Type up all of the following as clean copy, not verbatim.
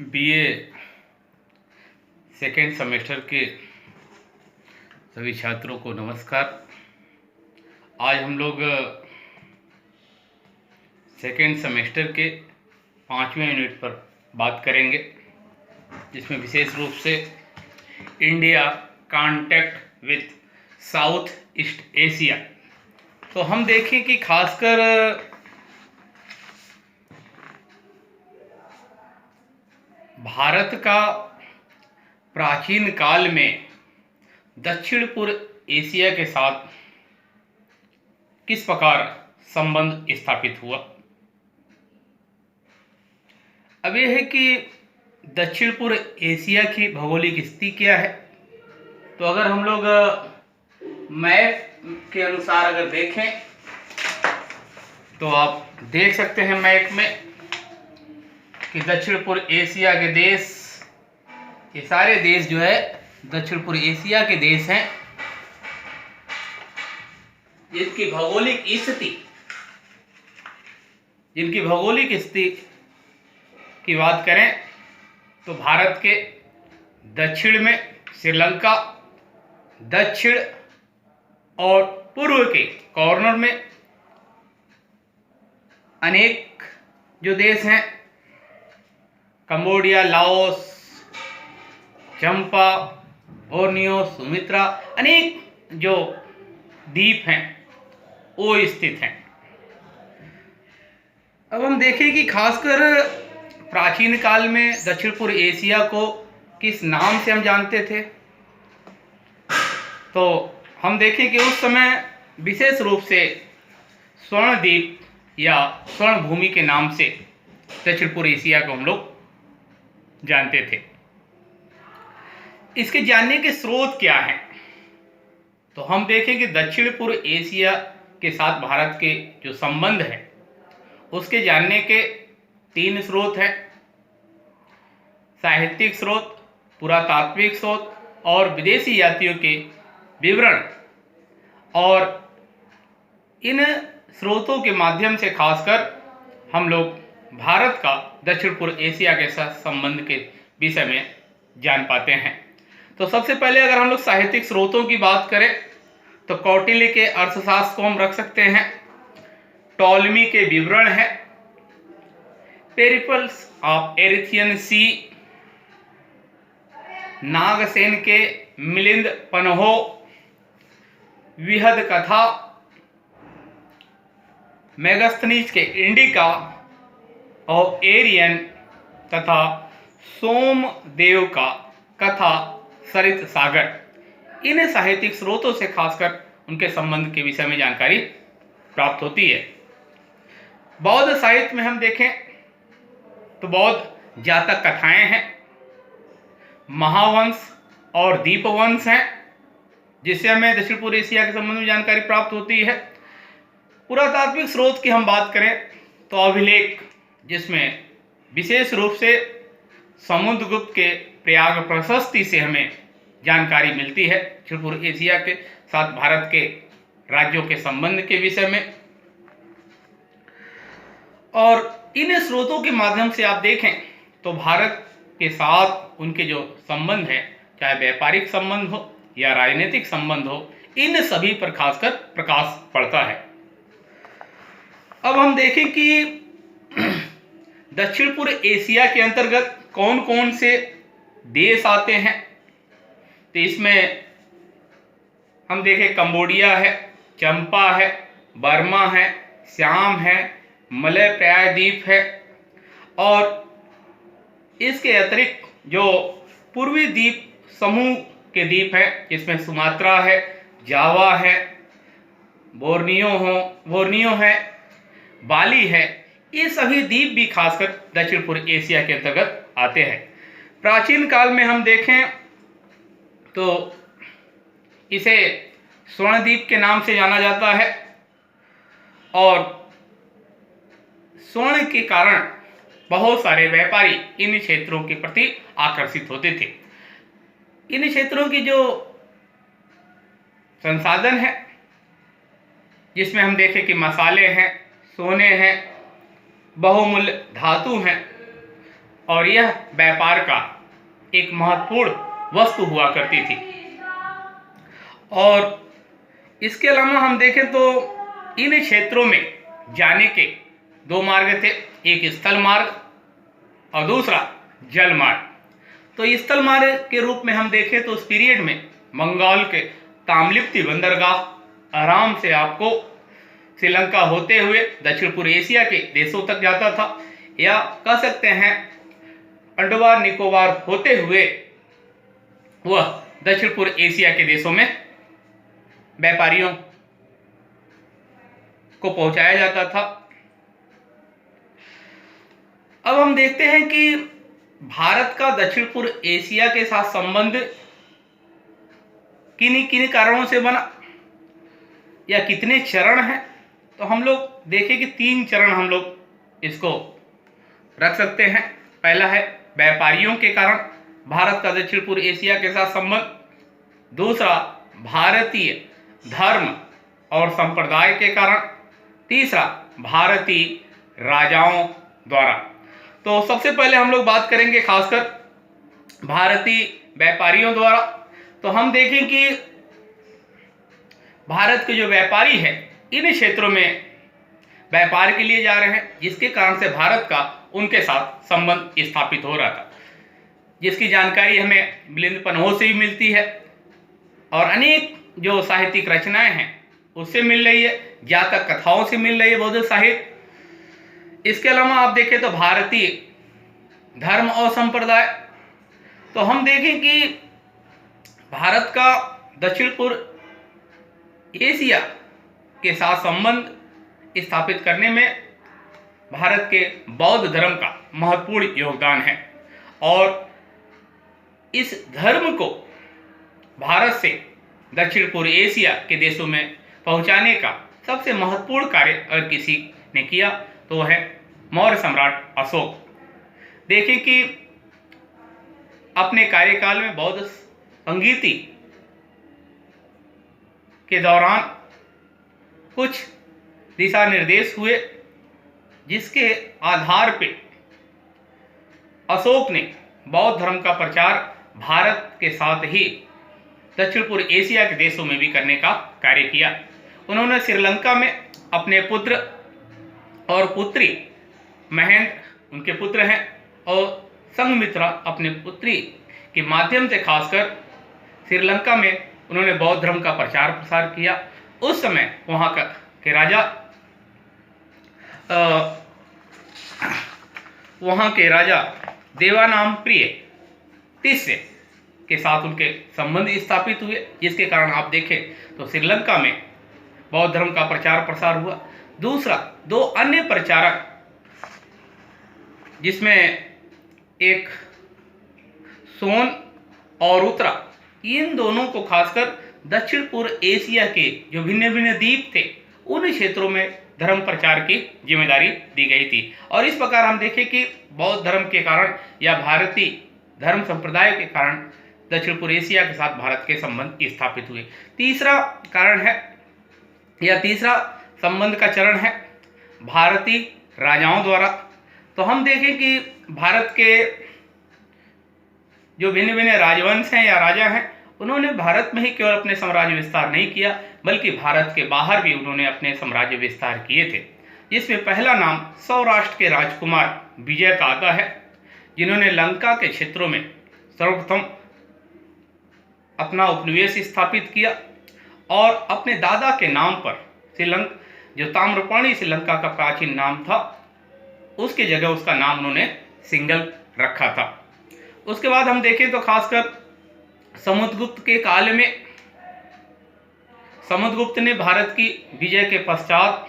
BA second semester के सभी छात्रों को नमस्कार। आज हम लोग सेकेंड सेमेस्टर के 5वें यूनिट पर बात करेंगे, जिसमें विशेष रूप से India contact with south east Asia. तो हम देखें कि खासकर भारत का प्राचीन काल में दक्षिण पूर्व एशिया के साथ किस प्रकार संबंध स्थापित हुआ। अब यह है कि दक्षिण पूर्व एशिया की भौगोलिक स्थिति क्या है। तो अगर हम लोग मैप के अनुसार अगर देखें तो आप देख सकते हैं मैप में कि दक्षिण पूर्व एशिया के देश, ये सारे देश जो है दक्षिण पूर्व एशिया के देश हैं, जिनकी भौगोलिक स्थिति की बात करें तो भारत के दक्षिण में श्रीलंका, दक्षिण और पूर्व के कॉर्नर में अनेक जो देश हैं, कंबोडिया, लाओस, चंपा, बोर्नियो, सुमित्रा, अनेक जो द्वीप हैं वो स्थित हैं। अब हम देखें कि खासकर प्राचीन काल में दक्षिण पूर्व एशिया को किस नाम से हम जानते थे। तो हम देखें कि उस समय विशेष रूप से स्वर्ण द्वीप या स्वर्ण भूमि के नाम से दक्षिण पूर्व एशिया को हम लोग जानते थे। इसके जानने के स्रोत क्या हैं, तो हम देखें कि दक्षिण पूर्व एशिया के साथ भारत के जो संबंध है उसके जानने के 3 स्रोत हैं: साहित्यिक स्रोत, पुरातात्विक स्रोत और विदेशी यात्रियों के विवरण। और इन स्रोतों के माध्यम से खासकर हम लोग भारत का दक्षिण पूर्व एशिया के साथ संबंध के विषय में जान पाते हैं। तो सबसे पहले अगर हम लोग साहित्यिक स्रोतों की बात करें तो कौटिल्य के अर्थशास्त्र को हम रख सकते हैं, टॉलमी के विवरण है, पेरिप्लस ऑफ एरिथियन सी, नागसेन के मिलिंद पन्हो, विहद कथा, मेगास्थनीज के इंडिका और एरियन तथा सोमदेव का कथा सरित सागर। इन साहित्यिक स्रोतों से खासकर उनके संबंध के विषय में जानकारी प्राप्त होती है। बौद्ध साहित्य में हम देखें तो बौद्ध जातक कथाएं हैं, महावंश और दीपवंश हैं, जिससे हमें दक्षिण पूर्व एशिया के संबंध में जानकारी प्राप्त होती है। पुरातात्विक स्रोत की हम बात करें तो अभिलेख, जिसमें विशेष रूप से समुद्रगुप्त के प्रयाग प्रशस्ति से हमें जानकारी मिलती है दक्षिण पूर्व एशिया के साथ भारत के राज्यों के संबंध के विषय में। और इन स्रोतों के माध्यम से आप देखें तो भारत के साथ उनके जो संबंध है, चाहे व्यापारिक संबंध हो या राजनीतिक संबंध हो, इन सभी पर खासकर प्रकाश पड़ता है। अब हम देखें कि दक्षिण पूर्व एशिया के अंतर्गत कौन कौन से देश आते हैं। तो इसमें हम देखें कंबोडिया है, चंपा है, बर्मा है, श्याम है, मलय प्रायद्वीप है, और इसके अतिरिक्त जो पूर्वी द्वीप समूह के द्वीप है, जिसमें सुमात्रा है, जावा है, बोर्नियो है, बाली है, ये सभी द्वीप भी खासकर दक्षिण पूर्व एशिया के अंतर्गत आते हैं। प्राचीन काल में हम देखें तो इसे स्वर्णद्वीप के नाम से जाना जाता है, और स्वर्ण के कारण बहुत सारे व्यापारी इन क्षेत्रों के प्रति आकर्षित होते थे। इन क्षेत्रों की जो संसाधन है, जिसमें हम देखें कि मसाले हैं, सोने हैं, बहुमूल्य धातु हैं, और यह व्यापार का एक महत्वपूर्ण वस्तु हुआ करती थी। और इसके अलावा हम देखें तो इन क्षेत्रों में जाने के दो मार्ग थे, एक स्थल मार्ग और दूसरा जल मार्ग। तो स्थल मार्ग के रूप में हम देखें तो उस पीरियड में बंगाल के ताम्लिप्ती बंदरगाह आराम से आपको श्रीलंका होते हुए दक्षिण पूर्व एशिया के देशों तक जाता था, या कह सकते हैं अंडमान निकोबार होते हुए वह दक्षिण पूर्व एशिया के देशों में व्यापारियों को पहुंचाया जाता था। अब हम देखते हैं कि भारत का दक्षिण पूर्व एशिया के साथ संबंध किन किन कारणों से बना या कितने चरण हैं। तो हम लोग देखें कि 3 चरण हम लोग इसको रख सकते हैं। पहला है व्यापारियों के कारण भारत का दक्षिण पूर्व एशिया के साथ संबंध, दूसरा भारतीय धर्म और संप्रदाय के कारण, तीसरा भारतीय राजाओं द्वारा। तो सबसे पहले हम लोग बात करेंगे खासकर भारतीय व्यापारियों द्वारा। तो हम देखें कि भारत के जो व्यापारी हैं इन क्षेत्रों में व्यापार के लिए जा रहे हैं, जिसके कारण से भारत का उनके साथ संबंध स्थापित हो रहा था, जिसकी जानकारी हमें मिलिंद पन्हों से भी मिलती है और अनेक जो साहित्यिक रचनाएं हैं उससे मिल रही है, जातक कथाओं से मिल रही है, बौद्ध साहित्य। इसके अलावा आप देखें तो भारतीय धर्म और संप्रदाय। तो हम देखें कि भारत का दक्षिण पूर्व एशिया के साथ संबंध स्थापित करने में भारत के बौद्ध धर्म का महत्वपूर्ण योगदान है, और इस धर्म को भारत से दक्षिण पूर्व एशिया के देशों में पहुंचाने का सबसे महत्वपूर्ण कार्य अगर किसी ने किया तो वह है मौर्य सम्राट अशोक। देखें कि अपने कार्यकाल में बौद्ध संगीति के दौरान कुछ दिशा निर्देश हुए, जिसके आधार पे अशोक ने बौद्ध धर्म का प्रचार भारत के साथ ही दक्षिण पूर्व एशिया के देशों में भी करने का कार्य किया। उन्होंने श्रीलंका में अपने पुत्र और पुत्री महेंद्र, उनके पुत्र हैं, और संघमित्रा अपने पुत्री के माध्यम से खासकर श्रीलंका में उन्होंने बौद्ध धर्म का प्रचार प्रसार किया। उस समय वहाँ के राजा देवानामप्रिय तीसरे के साथ उनके संबंध स्थापित हुए, जिसके कारण आप देखें तो श्रीलंका में बौद्ध धर्म का प्रचार प्रसार हुआ। दूसरा, 2 अन्य प्रचारक, जिसमें एक सोन और उत्तरा, इन दोनों को खासकर दक्षिण पूर्व एशिया के जो भिन्न भिन्न द्वीप थे उन क्षेत्रों में धर्म प्रचार की जिम्मेदारी दी गई थी। और इस प्रकार हम देखें कि बौद्ध धर्म के कारण या भारतीय धर्म संप्रदाय के कारण दक्षिण पूर्व एशिया के साथ भारत के संबंध स्थापित हुए। तीसरा कारण है या तीसरा संबंध का चरण है भारतीय राजाओं द्वारा। तो हम देखें कि भारत के जो भिन्न भिन्न राजवंश हैं या राजा हैं, उन्होंने भारत में ही केवल अपने साम्राज्य विस्तार नहीं किया, बल्कि भारत के बाहर भी उन्होंने अपने साम्राज्य विस्तार किए थे। जिसमें पहला नाम सौराष्ट्र के राजकुमार विजय का आता है, जिन्होंने लंका के क्षेत्रों में सर्वप्रथम अपना उपनिवेश स्थापित किया और अपने दादा के नाम पर श्रीलंका, जो ताम्रपाणी श्रीलंका का प्राचीन नाम था, उसकी जगह उसका नाम उन्होंने सिंघल रखा था। उसके बाद हम देखें तो खासकर समुद्रगुप्त के काल में समुद्रगुप्त ने भारत की विजय के पश्चात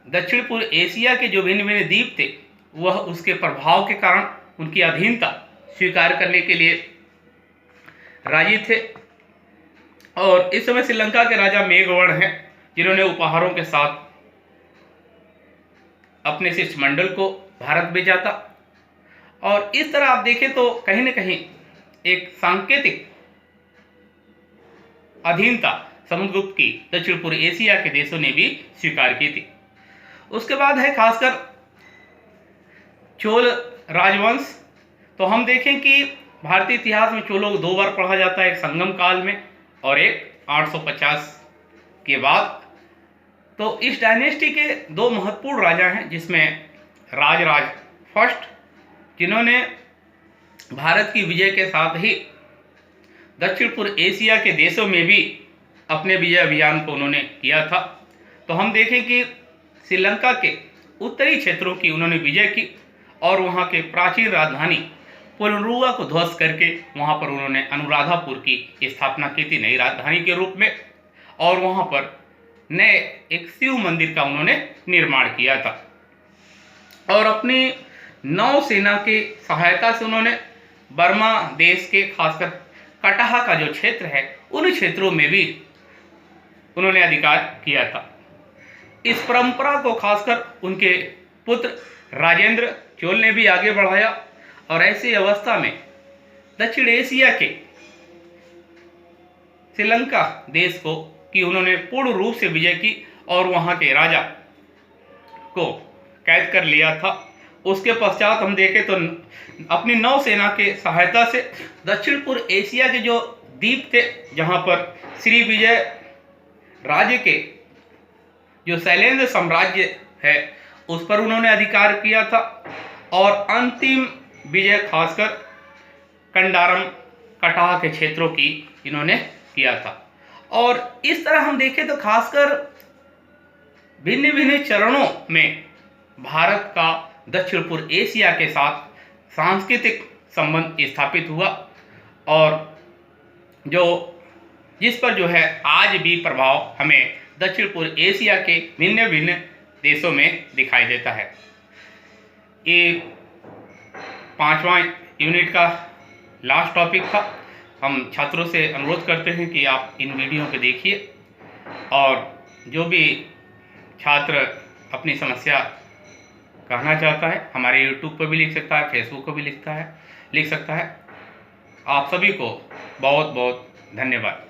दक्षिण पूर्व एशिया के जो भिन्न भिन्न द्वीप थे वह उसके प्रभाव के कारण उनकी अधीनता स्वीकार करने के लिए राजी थे। और इस समय श्रीलंका के राजा मेघवर्ण हैं, जिन्होंने उपहारों के साथ अपने शिष्टमंडल को भारत भेजा था। और इस तरह आप देखें तो कहीं न कहीं एक सांकेतिक अधीनता समुद्रगुप्त की दक्षिण पूर्व एशिया के देशों ने भी स्वीकार की थी। उसके बाद है खासकर चोल राजवंश, तो हम देखें कि भारतीय इतिहास में चोलों को 2 बार पढ़ा जाता है, एक संगम काल में और एक 850 के बाद। तो इस डायनेस्टी के 2 महत्वपूर्ण राजा हैं, जिसमें राजराज फर्स्ट, जिन्होंने भारत की विजय के साथ ही दक्षिण पूर्व एशिया के देशों में भी अपने विजय अभियान को उन्होंने किया था। तो हम देखें कि श्रीलंका के उत्तरी क्षेत्रों की उन्होंने विजय की और वहाँ के प्राचीन राजधानी पोलंडुआ को ध्वस्त करके वहाँ पर उन्होंने अनुराधापुर की स्थापना की थी नई राजधानी के रूप में, और वहाँ पर नए एक शिव मंदिर का उन्होंने निर्माण किया था। और अपनी नौसेना की सहायता से उन्होंने बर्मा देश के खासकर कटाह का जो क्षेत्र है उन क्षेत्रों में भी उन्होंने अधिकार किया था। इस परंपरा को खासकर उनके पुत्र राजेंद्र चोल ने भी आगे बढ़ाया, और ऐसी अवस्था में दक्षिण एशिया के श्रीलंका देश को कि उन्होंने पूर्ण रूप से विजय की और वहाँ के राजा को कैद कर लिया था। उसके पश्चात हम देखें तो अपनी नौसेना के सहायता से दक्षिण पूर्व एशिया के जो द्वीप थे, जहाँ पर श्री विजय राज्य के जो शैलेंद्र साम्राज्य है उस पर उन्होंने अधिकार किया था, और अंतिम विजय खासकर कंडारम कटाह के क्षेत्रों की इन्होंने किया था। और इस तरह हम देखें तो खासकर भिन्न भिन्न चरणों में भारत का दक्षिण पूर्व एशिया के साथ सांस्कृतिक संबंध स्थापित हुआ, और जिस पर जो है आज भी प्रभाव हमें दक्षिण पूर्व एशिया के भिन्न भिन्न देशों में दिखाई देता है। ये 5वां यूनिट का लास्ट टॉपिक था। हम छात्रों से अनुरोध करते हैं कि आप इन वीडियो को देखिए, और जो भी छात्र अपनी समस्या कहना चाहता है हमारे YouTube पर भी लिख सकता है, फेसबुक पर भी लिख सकता है। आप सभी को बहुत बहुत धन्यवाद।